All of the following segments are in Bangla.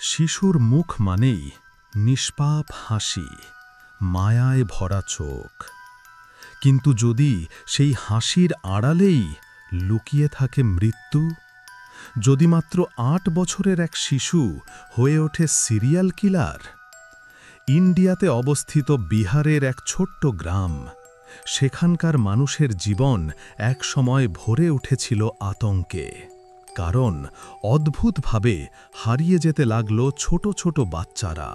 শিশুর মুখ মানেই নিষ্পাপ হাসি, মায়ায় ভরা চোখ। কিন্তু যদি সেই হাসির আড়ালেই লুকিয়ে থাকে মৃত্যু, যদি মাত্র ৮ বছরের এক শিশু হয়ে ওঠে সিরিয়াল কিলার। ইন্ডিয়াতে অবস্থিত বিহারের এক ছোট্ট গ্রাম, সেখানকার মানুষের জীবন একসময় ভরে উঠেছিল আতঙ্কে। কারণ অদ্ভুতভাবে হারিয়ে যেতে লাগল ছোট ছোট বাচ্চারা।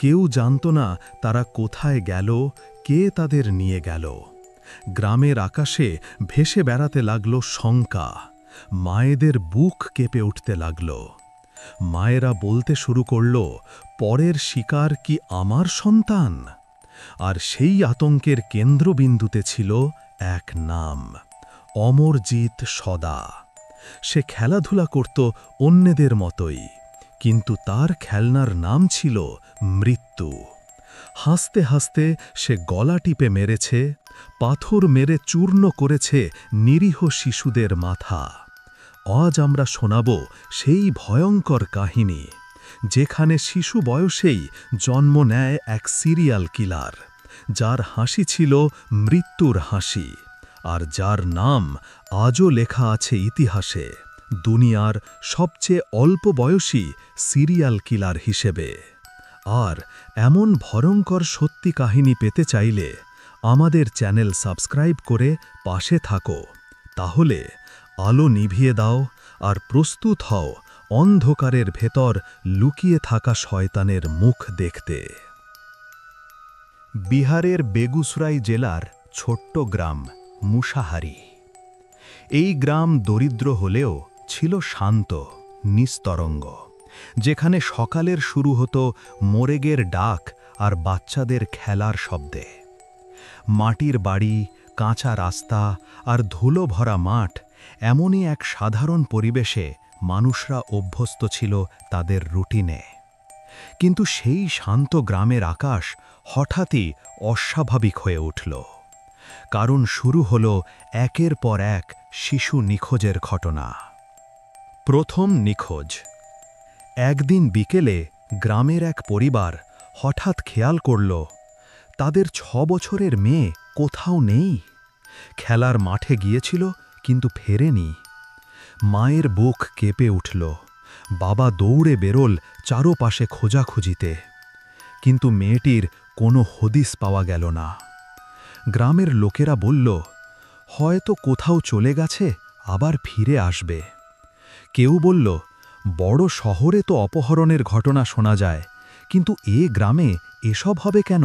কেউ জানত না তারা কোথায় গেল, কে তাদের নিয়ে গেল। গ্রামের আকাশে ভেসে বেড়াতে লাগল শঙ্কা, মায়েদের বুক কেঁপে উঠতে লাগল। মায়েরা বলতে শুরু করল, পরের শিকার কি আমার সন্তান? আর সেই আতঙ্কের কেন্দ্রবিন্দুতে ছিল এক নাম, অমরজিৎ সদা। সে খেলাধুলা করত অন্যদের মতোই, কিন্তু তার খেলনার নাম ছিল মৃত্যু। হাসতে হাসতে সে গলা টিপে মেরেছে, পাথর মেরে চূর্ণ করেছে নিরীহ শিশুদের মাথা। আজ আমরা শোনাব সেই ভয়ঙ্কর কাহিনী, যেখানে শিশু বয়সেই জন্ম নেয় এক সিরিয়াল কিলার, যার হাসি ছিল মৃত্যুর হাসি, আর যার নাম আজও লেখা আছে ইতিহাসে, দুনিয়ার সবচেয়ে অল্প বয়সী সিরিয়াল কিলার হিসেবে। আর এমন ভয়ঙ্কর সত্যি কাহিনী পেতে চাইলে আমাদের চ্যানেল সাবস্ক্রাইব করে পাশে থাকো। তাহলে আলো নিভিয়ে দাও আর প্রস্তুত হও অন্ধকারের ভেতর লুকিয়ে থাকা শয়তানের মুখ দেখতে। বিহারের বেগুসরাই জেলার ছোট্ট গ্রাম মুসাহারি। এই গ্রাম দরিদ্র হলেও ছিল শান্ত, নিস্তরঙ্গ, যেখানে সকালের শুরু হতো মোরেগের ডাক আর বাচ্চাদের খেলার শব্দে। মাটির বাড়ি, কাঁচা রাস্তা আর ধুলো ভরা মাঠ, এমনই এক সাধারণ পরিবেশে মানুষরা অভ্যস্ত ছিল তাদের রুটিনে। কিন্তু সেই শান্ত গ্রামের আকাশ হঠাৎই অস্বাভাবিক হয়ে উঠল। কারণ শুরু হলো একের পর এক শিশু নিখোঁজের ঘটনা। প্রথম নিখোঁজ। একদিন বিকেলে গ্রামের এক পরিবার হঠাৎ খেয়াল করল, তাদের ৬ বছরের মেয়ে কোথাও নেই। খেলার মাঠে গিয়েছিল কিন্তু ফেরেনি। মায়ের বুক কেঁপে উঠল। বাবা দৌড়ে বেরোল চারপাশে খোঁজাখুঁজিতে, কিন্তু মেয়েটির কোনো হদিস পাওয়া গেল না। গ্রামের লোকেরা বলল, হয়তো কোথাও চলে গেছে, আবার ফিরে আসবে। কেউ বলল, বড় শহরে তো অপহরণের ঘটনা শোনা যায়, কিন্তু এ গ্রামে এসব হবে কেন?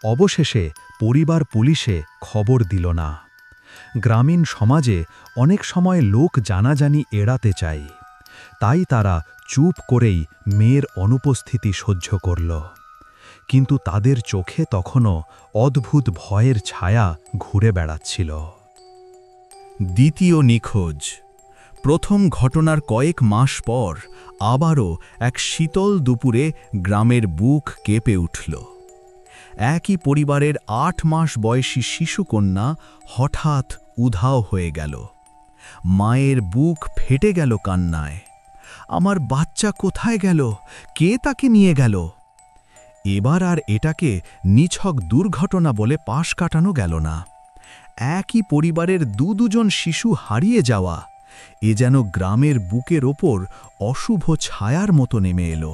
অবশেষে পরিবার পুলিশে খবর দিল না। গ্রামীণ সমাজে অনেক সময় লোক জানাজানি এড়াতে চায়, তাই তারা চুপ করেই মেয়ের অনুপস্থিতি সহ্য করল। কিন্তু তাদের চোখে তখনও অদ্ভুত ভয়ের ছায়া ঘুরে বেড়াচ্ছিল। দ্বিতীয় নিখোঁজ। প্রথম ঘটনার কয়েক মাস পর আবারও এক শীতল দুপুরে গ্রামের বুক কেঁপে উঠল। একই পরিবারের ৮ মাস বয়সী শিশুকন্যা হঠাৎ উধাও হয়ে গেল। মায়ের বুক ফেটে গেল কান্নায়। আমার বাচ্চা কোথায় গেল? কে তাকে নিয়ে গেল? এবার আর এটাকে নিছক দুর্ঘটনা বলে পাশ কাটানো গেল না। একই পরিবারের দুজন শিশু হারিয়ে যাওয়া, এ যেন গ্রামের বুকের ওপর অশুভ ছায়ার মতো নেমে এলো।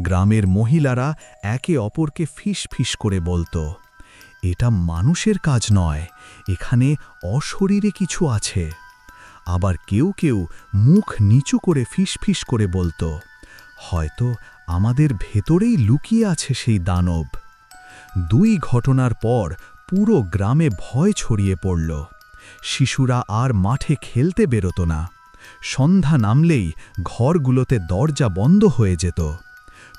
গ্রামের মহিলারা একে অপরকে ফিস ফিস করে বলতো, এটা মানুষের কাজ নয়, এখানে অশরীরে কিছু আছে। আবার কেউ কেউ মুখ নিচু করে ফিস ফিস করে বলতো, হয়তো আমাদের ভেতরেই লুকিয়ে আছে সেই দানব। ২ ঘটনার পর পুরো গ্রামে ভয় ছড়িয়ে পড়ল। শিশুরা আর মাঠে খেলতে বেরোত না। সন্ধ্যা নামলেই ঘরগুলোতে দরজা বন্ধ হয়ে যেত।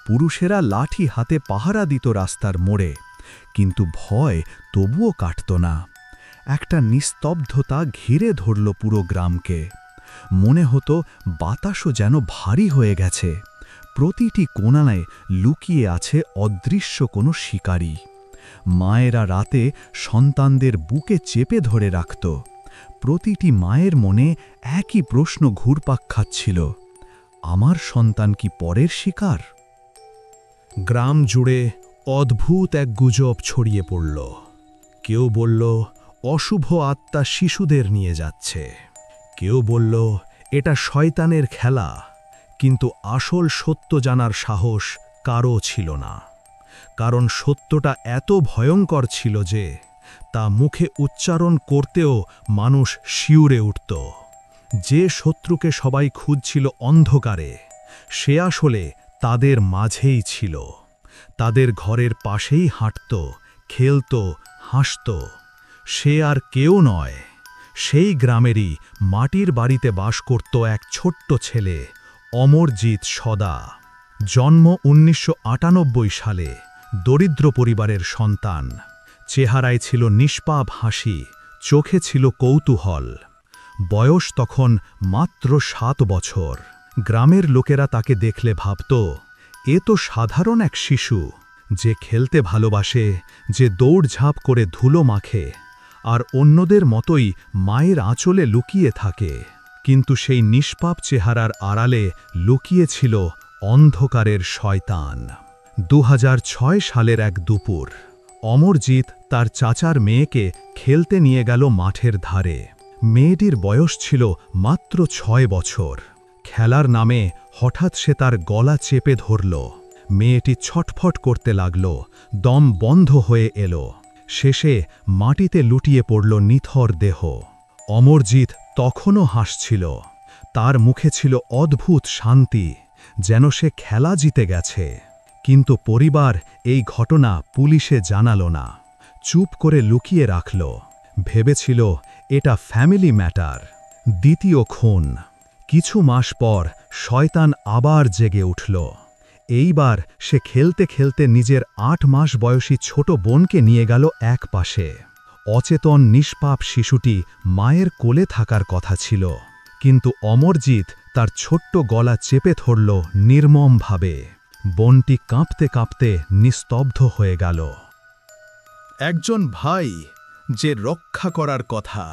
পুরুষেরা লাঠি হাতে পাহারা দিত রাস্তার মোড়ে, কিন্তু ভয় তবুও কাটত না। একটা নিস্তব্ধতা ঘিরে ধরল পুরো গ্রামকে। মনে হতো বাতাসও যেন ভারী হয়ে গেছে। প্রতিটি কোণায় লুকিয়ে আছে অদৃশ্য কোনো শিকারী। মায়েরা রাতে সন্তানদের বুকে চেপে ধরে রাখত। প্রতিটি মায়ের মনে একই প্রশ্ন ঘুরপাক খাচ্ছিল, আমার সন্তান কি পরের শিকার? গ্রাম জুড়ে অদ্ভুত এক গুজব ছড়িয়ে পড়ল। কেউ বলল অশুভ আত্মা শিশুদের নিয়ে যাচ্ছে, কেউ বলল এটা শয়তানের খেলা, কিন্তু আসল সত্য জানার সাহস কারও ছিল না। কারণ সত্যটা এত ভয়ঙ্কর ছিল যে তা মুখে উচ্চারণ করতেও মানুষ শিউরে উঠত। যে শত্রুকে সবাই খুঁজছিল অন্ধকারে, সে আসলে তাদের মাঝেই ছিল। তাদের ঘরের পাশেই হাঁটত, খেলত, হাসত। সে আর কেউ নয়, সেই গ্রামেরই মাটির বাড়িতে বাস করত এক ছোট্ট ছেলে, অমরজিৎ সদা। জন্ম ১৯৯৮ সালে, দরিদ্র পরিবারের সন্তান। চেহারায় ছিল নিষ্পাপ হাসি, চোখে ছিল কৌতূহল। বয়স তখন মাত্র ৭ বছর। গ্রামের লোকেরা তাকে দেখলে ভাবত, এ তো সাধারণ এক শিশু, যে খেলতে ভালোবাসে, যে দৌড়ঝাঁপ করে ধুলো মাখে, আর অন্যদের মতোই মায়ের আঁচলে লুকিয়ে থাকে। কিন্তু সেই নিষ্পাপ চেহারার আড়ালে লুকিয়ে ছিল অন্ধকারের শয়তান। ২০০৬ সালের এক দুপুর, অমরজিৎ তার চাচার মেয়েকে খেলতে নিয়ে গেল মাঠের ধারে। মেয়েটির বয়স ছিল মাত্র ৬ বছর। খেলার নামে হঠাৎ সে তার গলা চেপে ধরল। মেয়েটি ছটফট করতে লাগল, দম বন্ধ হয়ে এলো। শেষে মাটিতে লুটিয়ে পড়ল নিথর দেহ। অমরজিৎ তখনও হাসছিল। তার মুখে ছিল অদ্ভুত শান্তি, যেন সে খেলা জিতে গেছে। কিন্তু পরিবার এই ঘটনা পুলিশে জানালো না, চুপ করে লুকিয়ে রাখল। ভেবেছিল এটা ফ্যামিলি ম্যাটার। দ্বিতীয় খুন। কিছু মাস পর শয়তান আবার জেগে উঠল। এইবার সে খেলতে খেলতে নিজের ৮ মাস বয়সী ছোট বোনকে নিয়ে গেল এক পাশে। অচেতন নিষ্পাপ শিশুটি মায়ের কোলে থাকার কথা ছিল, কিন্তু অমরজিৎ তার ছোট্ট গলা চেপে ধরল নির্মমভাবে। বোনটি কাঁপতে কাঁপতে নিস্তব্ধ হয়ে গেল। একজন ভাই যে রক্ষা করার কথা,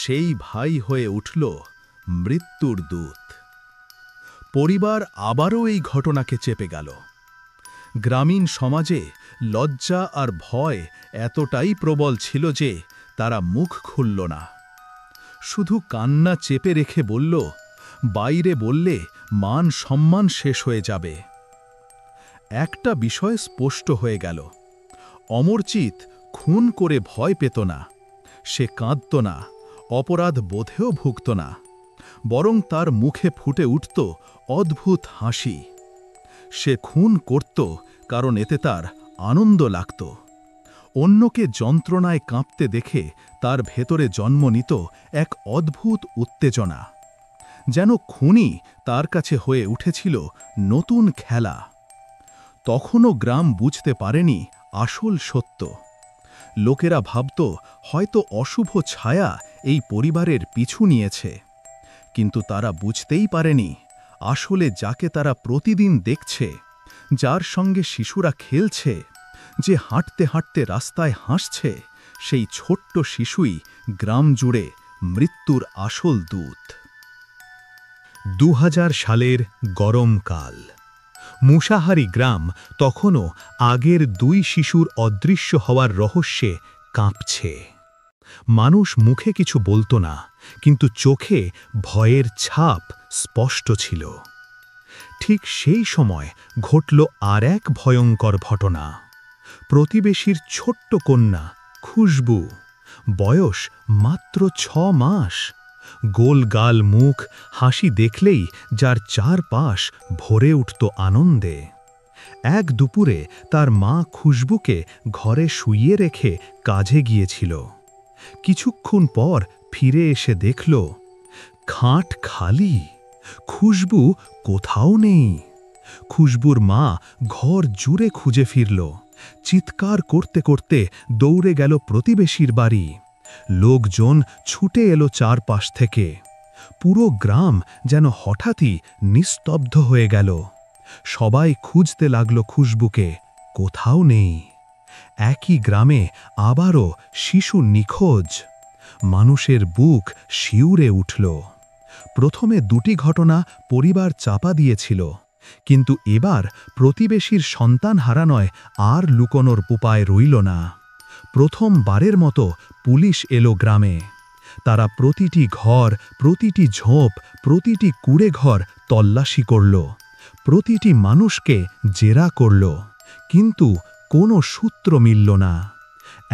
সেই ভাই হয়ে উঠল মৃত্যুর দূত। পরিবার আবারও এই ঘটনাকে চেপে গেল। গ্রামীণ সমাজে লজ্জা আর ভয় এতটাই প্রবল ছিল যে তারা মুখ খুলল না। শুধু কান্না চেপে রেখে বলল, বাইরে বললে মান সম্মান শেষ হয়ে যাবে। একটা বিষয় স্পষ্ট হয়ে গেল, অমরজিৎ খুন করে ভয় পেত না। সে কাঁদত না, অপরাধ বোধেও ভুগত না, বরং তার মুখে ফুটে উঠত অদ্ভুত হাসি। সে খুন করত কারণ এতে তার আনন্দ লাগত। অন্যকে যন্ত্রণায় কাঁপতে দেখে তার ভেতরে জন্ম নিত এক অদ্ভুত উত্তেজনা, যেন খুনি তার কাছে হয়ে উঠেছিল নতুন খেলা। তখনও গ্রাম বুঝতে পারেনি আসল সত্য। লোকেরা ভাবত হয়তো অশুভ ছায়া এই পরিবারের পিছু নিয়েছে, কিন্তু তারা বুঝতেই পারেনি আসলে যাকে তারা প্রতিদিন দেখছে, যার সঙ্গে শিশুরা খেলছে, যে হাঁটতে হাঁটতে রাস্তায় হাসছে, সেই ছোট্ট শিশুই গ্রাম জুড়ে মৃত্যুর আসল দূত। ২০০০ সালের গরমকাল। মুসাহারি গ্রাম তখনও আগের ২ শিশুর অদৃশ্য হওয়ার রহস্যে কাঁপছে। মানুষ মুখে কিছু বলতো না, কিন্তু চোখে ভয়ের ছাপ স্পষ্ট ছিল। ঠিক সেই সময় ঘটল আর এক ভয়ঙ্কর ঘটনা। প্রতিবেশীর ছোট্ট কন্যা খুশবু, বয়স মাত্র ৬ মাস। গোল গাল মুখ, হাসি দেখলেই যার চারপাশ ভরে উঠত আনন্দে। এক দুপুরে তার মা খুশবুকে ঘরে শুইয়ে রেখে কাজে গিয়েছিল। কিছুক্ষণ পর ফিরে এসে দেখল খাট খালি, খুশবু কোথাও নেই। খুশবুর মা ঘর জুড়ে খুঁজে ফিরল, চিৎকার করতে করতে দৌড়ে গেল প্রতিবেশীর বাড়ি। লোকজন ছুটে এলো চারপাশ থেকে। পুরো গ্রাম যেন হঠাৎই নিস্তব্ধ হয়ে গেল। সবাই খুঁজতে লাগল খুশবুকে, কোথাও নেই। একই গ্রামে আবারও শিশু নিখোঁজ। মানুষের বুক শিউরে উঠল। প্রথমে দুটি ঘটনা পরিবার চাপা দিয়েছিল, কিন্তু এবার প্রতিবেশীর সন্তান হারানোয় আর লুকোনোর উপায় রইল না। প্রথমবারের মতো পুলিশ এলো গ্রামে। তারা প্রতিটি ঘর, প্রতিটি ঝোপ, প্রতিটি কুঁড়েঘর তল্লাশি করল, প্রতিটি মানুষকে জেরা করল, কিন্তু কোনো সূত্র মিলল না।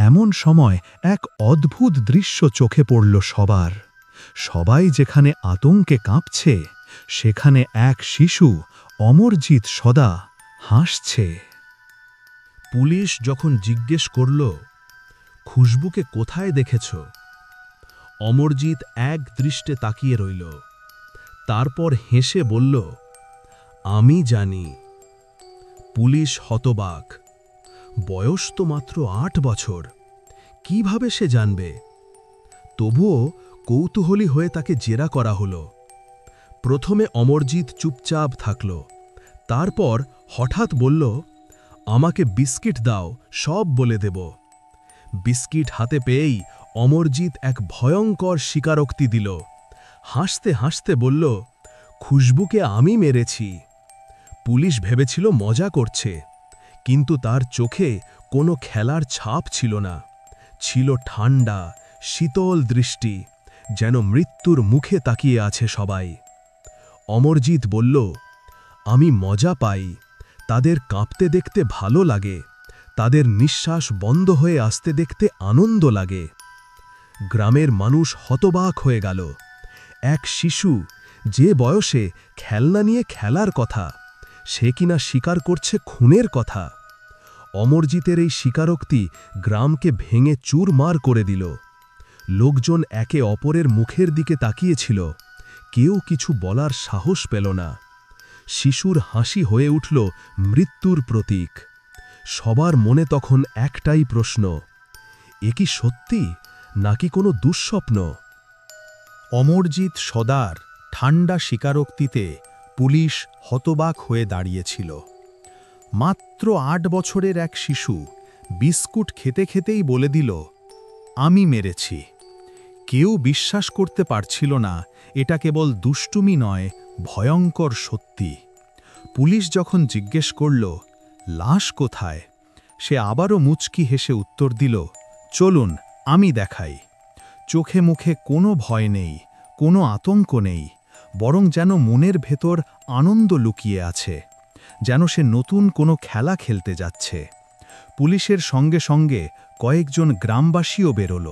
এমন সময় এক অদ্ভুত দৃশ্য চোখে পড়ল সবার। সবাই যেখানে আতঙ্কে কাঁপছে, সেখানে এক শিশু অমরজিৎ সদা হাসছে। পুলিশ যখন জিজ্ঞেস করল, খুশবুকে কোথায় দেখেছ? অমরজিৎ এক দৃষ্টে তাকিয়ে রইল। তারপর হেসে বলল, আমি জানি। পুলিশ হতবাক। বয়স তো মাত্র ৮ বছর, কিভাবে সে জানবে? তবুও কৌতূহলী হয়ে তাকে জেরা করা হলো। প্রথমে অমরজিৎ চুপচাপ থাকল, তারপর হঠাৎ বলল, আমাকে বিস্কিট দাও, সব বলে দেব। বিস্কিট হাতে পেয়েই অমরজিৎ এক ভয়ঙ্কর স্বীকারোক্তি দিল। হাসতে হাসতে বলল, খুশবুকে আমি মেরেছি। পুলিশ ভেবেছিল মজা করছে, কিন্তু তার চোখে কোনো খেলার ছাপ ছিল না। ছিল ঠান্ডা, শীতল দৃষ্টি, যেন মৃত্যুর মুখে তাকিয়ে আছে সবাই। অমরজিৎ বলল, আমি মজা পাই, তাদের কাঁপতে দেখতে ভালো লাগে, তাদের নিঃশ্বাস বন্ধ হয়ে আসতে দেখতে আনন্দ লাগে। গ্রামের মানুষ হতবাক হয়ে গেল। এক শিশু, যে বয়সে খেলনা নিয়ে খেলার কথা, সে কিনা স্বীকার করছে খুনের কথা। অমরজিতের এই স্বীকারোক্তি গ্রামকে ভেঙে চুরমার করে দিল। লোকজন একে অপরের মুখের দিকে তাকিয়েছিল, কেউ কিছু বলার সাহস পেল না। শিশুর হাসি হয়ে উঠল মৃত্যুর প্রতীক। সবার মনে তখন একটাই প্রশ্ন, এ কি সত্যি নাকি কোনো দুঃস্বপ্ন? অমরজিৎ সদার ঠান্ডা স্বীকারোক্তিতে পুলিশ হতবাক হয়ে দাঁড়িয়েছিল। মাত্র ৮ বছরের এক শিশু বিস্কুট খেতে খেতেই বলে দিল, আমি মেরেছি। কেউ বিশ্বাস করতে পারছিল না এটা কেবল দুষ্টুমি নয়, ভয়ঙ্কর সত্যি। পুলিশ যখন জিজ্ঞেস করল, লাশ কোথায়, সে আবারও মুচকি হেসে উত্তর দিল, চলুন আমি দেখাই। চোখে মুখে কোনো ভয় নেই, কোনো আতঙ্ক নেই, বরং যেন মনের ভেতর আনন্দ লুকিয়ে আছে, যেন সে নতুন কোনো খেলা খেলতে যাচ্ছে। পুলিশের সঙ্গে সঙ্গে কয়েকজন গ্রামবাসীও বেরোল।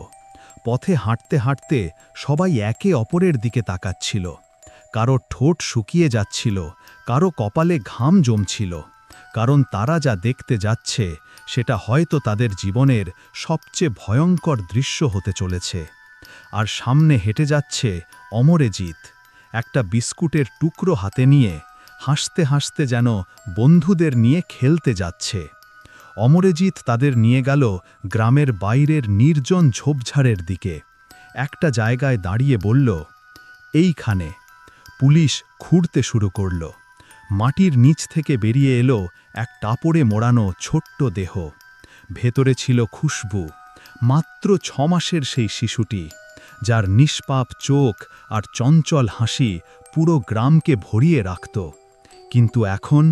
পথে হাঁটতে হাঁটতে সবাই একে অপরের দিকে তাকাচ্ছিল। কারো ঠোঁট শুকিয়ে যাচ্ছিল, কারো কপালে ঘাম জমছিল, কারণ তারা যা দেখতে যাচ্ছে সেটা হয়তো তাদের জীবনের সবচেয়ে ভয়ঙ্কর দৃশ্য হতে চলেছে। আর সামনে হেঁটে যাচ্ছে অমরজিৎ, একটা বিস্কুটের টুকরো হাতে নিয়ে, হাসতে হাসতে যেন বন্ধুদের নিয়ে খেলতে যাচ্ছে। অমরজিৎ তাদের নিয়ে গেল গ্রামের বাইরের নির্জন ঝোপঝাড়ের দিকে। একটা জায়গায় দাঁড়িয়ে বলল, এইখানে। পুলিশ খুঁড়তে শুরু করল। মাটির নিচ থেকে বেরিয়ে এলো এক টাপড়ে মোড়ানো ছোট্ট দেহ। ভেতরে ছিল খুশবু, মাত্র 6 মাসের সেই শিশুটি, যার নিষ্পাপ চোখ আর চঞ্চল হাসি পুরো গ্রামকে ভরিয়ে রাখত। কিন্তু এখন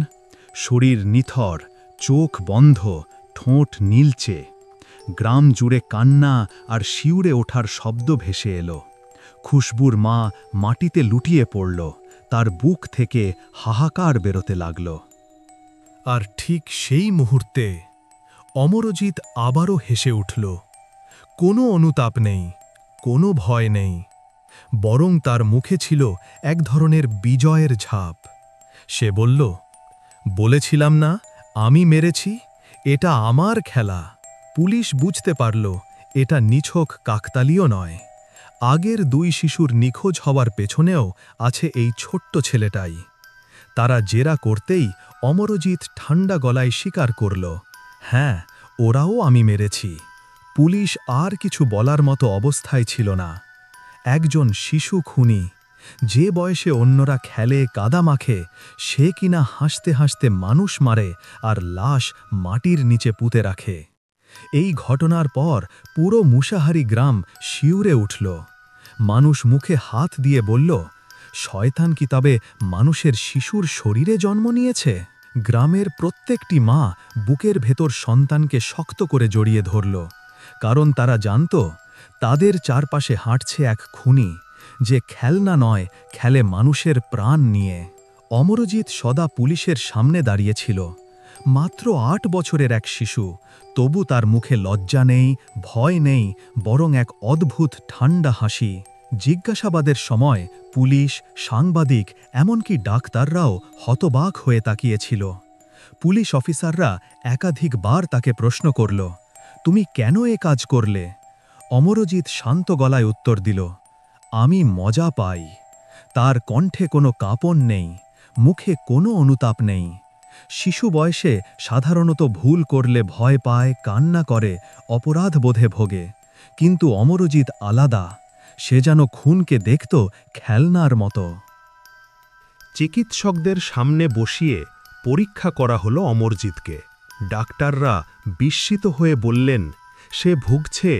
শরীর নিথর, চোখ বন্ধ, ঠোঁট নীলচে। গ্রাম জুড়ে কান্না আর শিউরে ওঠার শব্দ ভেসে এলো। খুশবুর মা মাটিতে লুটিয়ে পড়ল, তার বুক থেকে হাহাকার বেরোতে লাগল। আর ঠিক সেই মুহূর্তে অমরজিৎ আবারও হেসে উঠল। কোনো অনুতাপ নেই, কোনো ভয় নেই, বরং তার মুখে ছিল এক ধরনের বিজয়ের ছাপ। সে বলল, বলেছিলাম না আমি মেরেছি, এটা আমার খেলা। পুলিশ বুঝতে পারল এটা নিছক কাকতালীয় নয়। আগের 2 শিশুর নিখোঁজ হওয়ার পেছনেও আছে এই ছোট্ট ছেলেটাই। তারা জেরা করতেই অমরজিৎ ঠান্ডা গলায় স্বীকার করল, হ্যাঁ, ওরাও আমি মেরেছি। পুলিশ আর কিছু বলার মতো অবস্থায় ছিল না। একজন শিশু খুনি, যে বয়সে অন্যরা খেলে কাদা মাখে, সে কিনা হাসতে হাসতে মানুষ মারে আর লাশ মাটির নিচে পুঁতে রাখে। এই ঘটনার পর পুরো মুশাহারি গ্রাম শিউরে উঠল। মানুষ মুখে হাত দিয়ে বলল, শয়তান কি তবে মানুষের শিশুর শরীরে জন্ম নিয়েছে? গ্রামের প্রত্যেকটি মা বুকের ভেতর সন্তানকে শক্ত করে জড়িয়ে ধরল, কারণ তারা জানত তাদের চারপাশে হাঁটছে এক খুনি, যে খেলনা নয়, খেলে মানুষের প্রাণ নিয়ে। অমরজিৎ সদা পুলিশের সামনে দাঁড়িয়েছিল, মাত্র ৮ বছরের এক শিশু, তবু তার মুখে লজ্জা নেই, ভয় নেই, বরং এক অদ্ভুত ঠান্ডা হাসি। জিজ্ঞাসাবাদের সময় পুলিশ, সাংবাদিক, এমনকি ডাক্তাররাও হতবাক হয়ে তাকিয়েছিল। পুলিশ অফিসাররা একাধিকবার তাকে প্রশ্ন করল, তুমি কেন এ কাজ করলে? অমরজিৎ শান্ত গলায় উত্তর দিল, আমি মজা পাই। তার কণ্ঠে কোনো কাঁপন নেই, মুখে কোনো অনুতাপ নেই। শিশু বয়সে সাধারণত ভুল করলে ভয় পায়, কান্না করে, অপরাধ বোধে ভোগে, কিন্তু অমরজিৎ আলাদা। সে যেন খুনকে দেখত খেলনার মতো। চিকিৎসকদের সামনে বসিয়ে পরীক্ষা করা হলো অমরজিৎকে। ডাক্তাররা বিস্মিত হয়ে বললেন, সে ভুগছে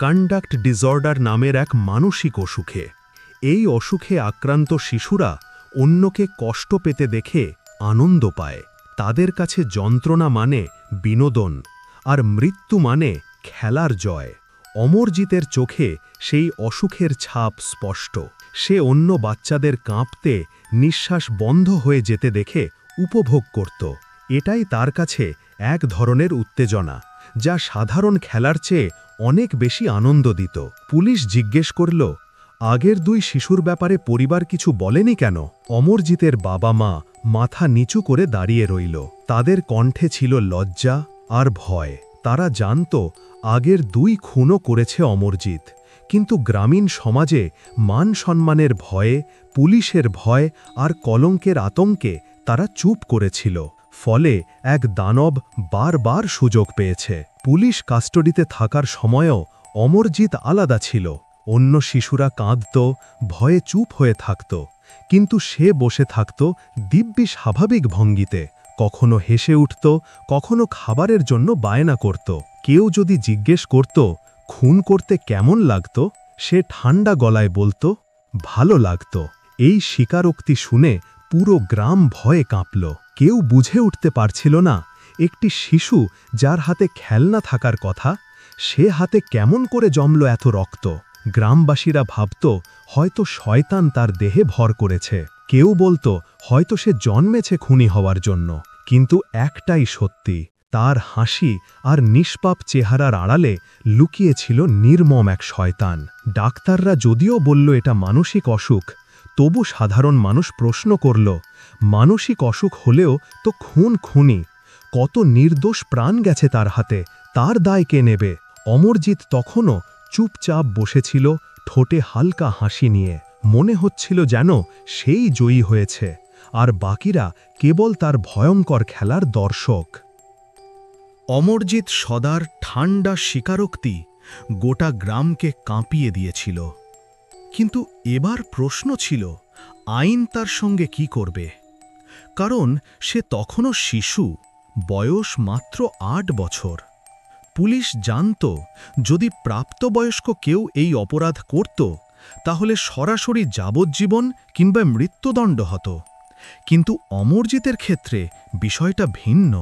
কন্ডাক্ট ডিসঅর্ডার নামের এক মানসিক অসুখে। এই অসুখে আক্রান্ত শিশুরা অন্যকে কষ্ট পেতে দেখে আনন্দ পায়। তাদের কাছে যন্ত্রণা মানে বিনোদন, আর মৃত্যু মানে খেলার জয়। অমরজিতের চোখে সেই অসুখের ছাপ স্পষ্ট। সে অন্য বাচ্চাদের কাঁপতে, নিঃশ্বাস বন্ধ হয়ে যেতে দেখে উপভোগ করত। এটাই তার কাছে এক ধরনের উত্তেজনা, যা সাধারণ খেলার চেয়ে অনেক বেশি আনন্দ দিত। পুলিশ জিজ্ঞেস করল, আগের 2 শিশুর ব্যাপারে পরিবার কিছু বলেনি কেন? অমরজিতের বাবা মা মাথা নিচু করে দাঁড়িয়ে রইল। তাদের কণ্ঠে ছিল লজ্জা আর ভয়। তারা জানত আগের 2 খুনও করেছে অমরজিৎ, কিন্তু গ্রামীণ সমাজে মান সম্মানের ভয়ে, পুলিশের ভয় আর কলঙ্কের আতঙ্কে তারা চুপ করেছিল। ফলে এক দানব বারবার সুযোগ পেয়েছে। পুলিশ কাস্টডিতে থাকার সময়ও অমরজিৎ আলাদা ছিল। অন্য শিশুরা কাঁদত, ভয়ে চুপ হয়ে থাকত, কিন্তু সে বসে থাকত দিব্যি স্বাভাবিক ভঙ্গিতে। কখনো হেসে উঠত, কখনো খাবারের জন্য বায়না করত। কেউ যদি জিজ্ঞেস করত খুন করতে কেমন লাগত, সে ঠান্ডা গলায় বলতো, ভালো লাগত। এই স্বীকারোক্তি শুনে পুরো গ্রাম ভয়ে কাঁপল। কেউ বুঝে উঠতে পারছিল না একটি শিশু যার হাতে খেলনা থাকার কথা, সে হাতে কেমন করে জমল এত রক্ত। গ্রামবাসীরা ভাবত হয়তো শয়তান তার দেহে ভর করেছে। কেউ বলতো হয়তো সে জন্মেছে খুনি হওয়ার জন্য। কিন্তু একটাই সত্যি, তার হাসি আর নিষ্পাপ চেহারার আড়ালে লুকিয়েছিল নির্মম এক শয়তান। ডাক্তাররা যদিও বলল এটা মানসিক অসুখ, তবু সাধারণ মানুষ প্রশ্ন করল, মানসিক অসুখ হলেও তো খুনি, কত নির্দোষ প্রাণ গেছে তার হাতে, তার দায় কে নেবে? অমরজিৎ তখনও চুপচাপ বসেছিল, ঠোঁটে হালকা হাসি নিয়ে। মনে হচ্ছিল যেন সেই জয়ী হয়েছে, আর বাকিরা কেবল তার ভয়ঙ্কর খেলার দর্শক। অমরজিৎ সদার ঠান্ডা স্বীকারোক্তি গোটা গ্রামকে কাঁপিয়ে দিয়েছিল। কিন্তু এবার প্রশ্ন ছিল, আইন তার সঙ্গে কি করবে? কারণ সে তখনও শিশু, বয়স মাত্র ৮ বছর। পুলিশ জানত যদি প্রাপ্তবয়স্ক কেউ এই অপরাধ করত, তাহলে সরাসরি যাবজ্জীবন কিংবা মৃত্যুদণ্ড হতো। কিন্তু অমরজিতের ক্ষেত্রে বিষয়টা ভিন্ন।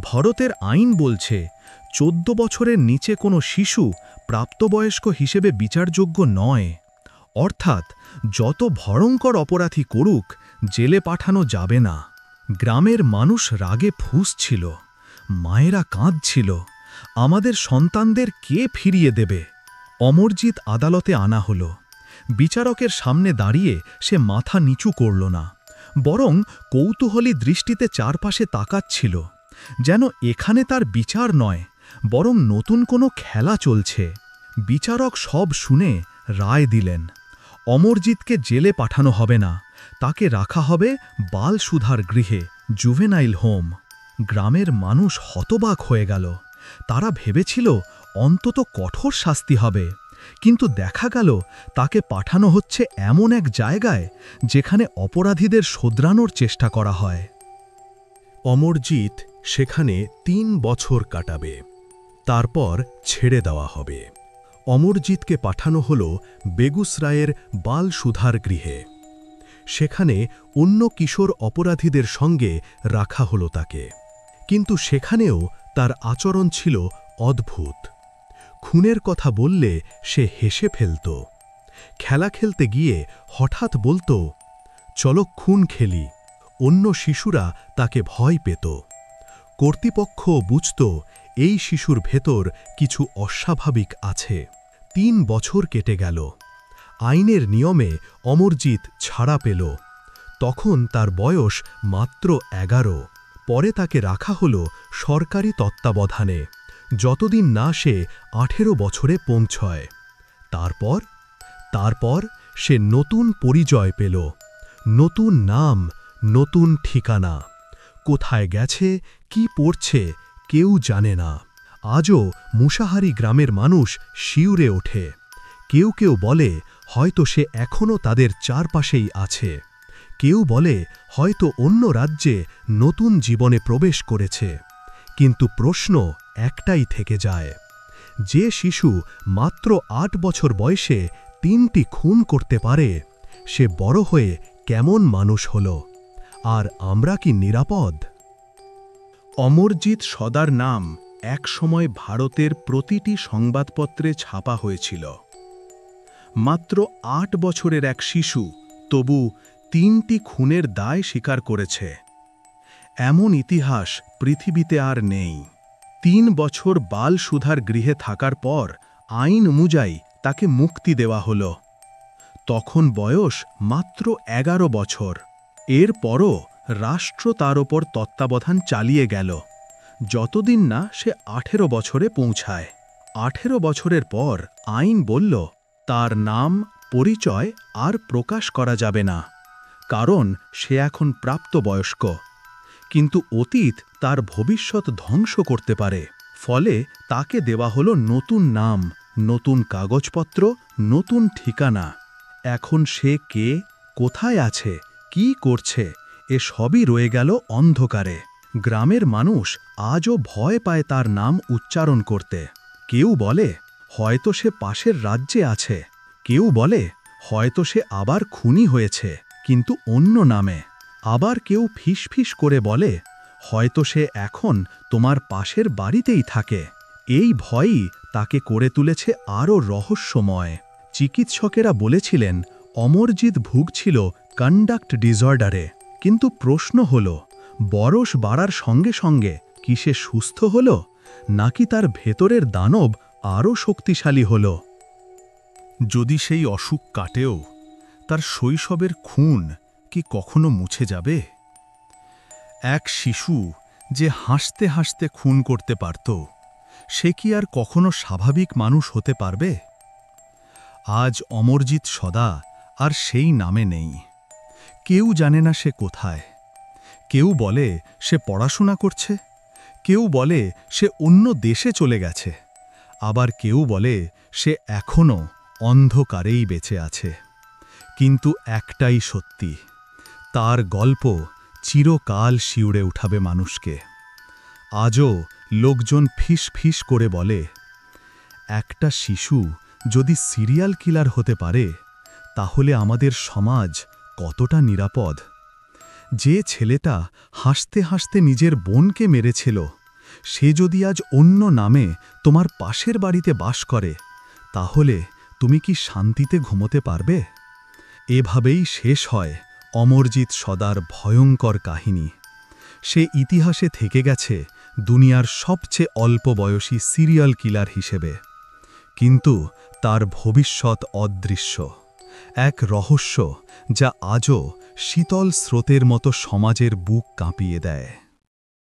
ভারতের আইন বলছে 14 বছরের নিচে কোনো শিশু প্রাপ্তবয়স্ক হিসেবে বিচারযোগ্য নয়। অর্থাৎ যত ভয়ঙ্কর অপরাধী করুক, জেলে পাঠানো যাবে না। গ্রামের মানুষ রাগে ফুঁসছিল, মায়েরা কাঁদছিল, আমাদের সন্তানদের কে ফিরিয়ে দেবে? অমরজিৎ আদালতে আনা হল। বিচারকের সামনে দাঁড়িয়ে সে মাথা নিচু করল না, বরং কৌতূহলী দৃষ্টিতে চারপাশে তাকাচ্ছিল, যেন এখানে তার বিচার নয়, বরং নতুন কোনো খেলা চলছে। বিচারক সব শুনে রায় দিলেন, অমরজিৎকে জেলে পাঠানো হবে না, তাকে রাখা হবে বাল সুধার গৃহে, জুভেনাইল হোম। গ্রামের মানুষ হতবাক হয়ে গেল। তারা ভেবেছিল অন্তত কঠোর শাস্তি হবে, কিন্তু দেখা গেল তাকে পাঠানো হচ্ছে এমন এক জায়গায় যেখানে অপরাধীদের শোধরানোর চেষ্টা করা হয়। অমরজিৎ সেখানে ৩ বছর কাটাবে, তারপর ছেড়ে দেওয়া হবে। অমরজিৎকে পাঠানো হল বেগুসরায়ের বাল সুধার গৃহে। সেখানে অন্য কিশোর অপরাধীদের সঙ্গে রাখা হলো তাকে। কিন্তু সেখানেও তার আচরণ ছিল অদ্ভুত। খুনের কথা বললে সে হেসে ফেলত। খেলা খেলতে গিয়ে হঠাৎ বলতো, চলো খুন খেলি। অন্য শিশুরা তাকে ভয় পেত। কর্তৃপক্ষ বুঝত এই শিশুর ভেতর কিছু অস্বাভাবিক আছে। ৩ বছর কেটে গেল। আইনের নিয়মে অমরজিৎ ছাড়া পেল। তখন তার বয়স মাত্র ১১। পরে তাকে রাখা হল সরকারি তত্ত্বাবধানে, যতদিন না সে ১৮ বছরে পৌঁছয়। তারপর সে নতুন পরিচয় পেল, নতুন নাম, নতুন ঠিকানা। কোথায় গেছে, কি পড়ছে, কেউ জানে না। আজও মুসাহারি গ্রামের মানুষ শিউরে ওঠে। কেউ কেউ বলে হয়তো সে এখনও তাদের চারপাশেই আছে। কেউ বলে হয়তো অন্য রাজ্যে নতুন জীবনে প্রবেশ করেছে। কিন্তু প্রশ্ন একটাই থেকে যায়, যে শিশু মাত্র ৮ বছর বয়সে ৩টি খুন করতে পারে, সে বড় হয়ে কেমন মানুষ হল? আর আমরা কি নিরাপদ? অমরজিৎ সদার নাম একসময় ভারতের প্রতিটি সংবাদপত্রে ছাপা হয়েছিল। মাত্র ৮ বছরের এক শিশু তবু ৩টি খুনের দায় স্বীকার করেছে। এমন ইতিহাস পৃথিবীতে আর নেই। ৩ বছর বাল সুধার গৃহে থাকার পর আইন অনুযায়ী তাকে মুক্তি দেওয়া হল। তখন বয়স মাত্র ১১ বছর। এরপরও রাষ্ট্র তার ওপর তত্ত্বাবধান চালিয়ে গেল, যতদিন না সে ১৮ বছরে পৌঁছায়। ১৮ বছরের পর আইন বলল তার নাম, পরিচয় আর প্রকাশ করা যাবে না, কারণ সে এখন প্রাপ্তবয়স্ক। কিন্তু অতীত তার ভবিষ্যৎ ধ্বংস করতে পারে। ফলে তাকে দেওয়া হলো নতুন নাম, নতুন কাগজপত্র, নতুন ঠিকানা। এখন সে কে, কোথায় আছে, কি করছে, এ সবই রয়ে গেল অন্ধকারে। গ্রামের মানুষ আজও ভয় পায় তার নাম উচ্চারণ করতে। কেউ বলে হয়তো সে পাশের রাজ্যে আছে, কেউ বলে হয়তো সে আবার খুনি হয়েছে, কিন্তু অন্য নামে। আবার কেউ ফিসফিস করে বলে হয়তো সে এখন তোমার পাশের বাড়িতেই থাকে। এই ভয়ই তাকে করে তুলেছে আরও রহস্যময়। চিকিৎসকেরা বলেছিলেন অমরজিৎ ভুগছিল কন্ডাক্ট ডিসঅর্ডারে। কিন্তু প্রশ্ন হল, বয়স বাড়ার সঙ্গে সঙ্গে কি সে সুস্থ হল, নাকি তার ভেতরের দানব আরও শক্তিশালী হল? যদি সেই অসুখ কাটেও, তার শৈশবের খুন কি কখনো মুছে যাবে? এক শিশু যে হাসতে হাসতে খুন করতে পারত, সে কি আর কখনো স্বাভাবিক মানুষ হতে পারবে? আজ অমরজিৎ সদা আর সেই নামে নেই। কেউ জানে না সে কোথায়। কেউ বলে সে পড়াশোনা করছে, কেউ বলে সে অন্য দেশে চলে গেছে, আবার কেউ বলে সে এখনও অন্ধকারেই বেঁচে আছে। কিন্তু একটাই সত্যি, তার গল্প চিরকাল শিউরে উঠাবে মানুষকে। আজও লোকজন ফিস ফিস করে বলে, একটা শিশু যদি সিরিয়াল কিলার হতে পারে, তাহলে আমাদের সমাজ কতটা নিরাপদ? যে ছেলেটা হাসতে হাসতে নিজের বোনকে মেরেছিল, সে যদি আজ অন্য নামে তোমার পাশের বাড়িতে বাস করে, তাহলে তুমি কি শান্তিতে ঘুমোতে পারবে? এভাবেই শেষ হয় অমরজিৎ সদার ভয়ঙ্কর কাহিনী। সে ইতিহাসে থেকে গেছে দুনিয়ার সবচেয়ে অল্প বয়সী সিরিয়াল কিলার হিসেবে। কিন্তু তার ভবিষ্যৎ অদৃশ্য, এক রহস্য যা আজও শীতল স্রোতের মতো সমাজের বুক কাঁপিয়ে দেয়।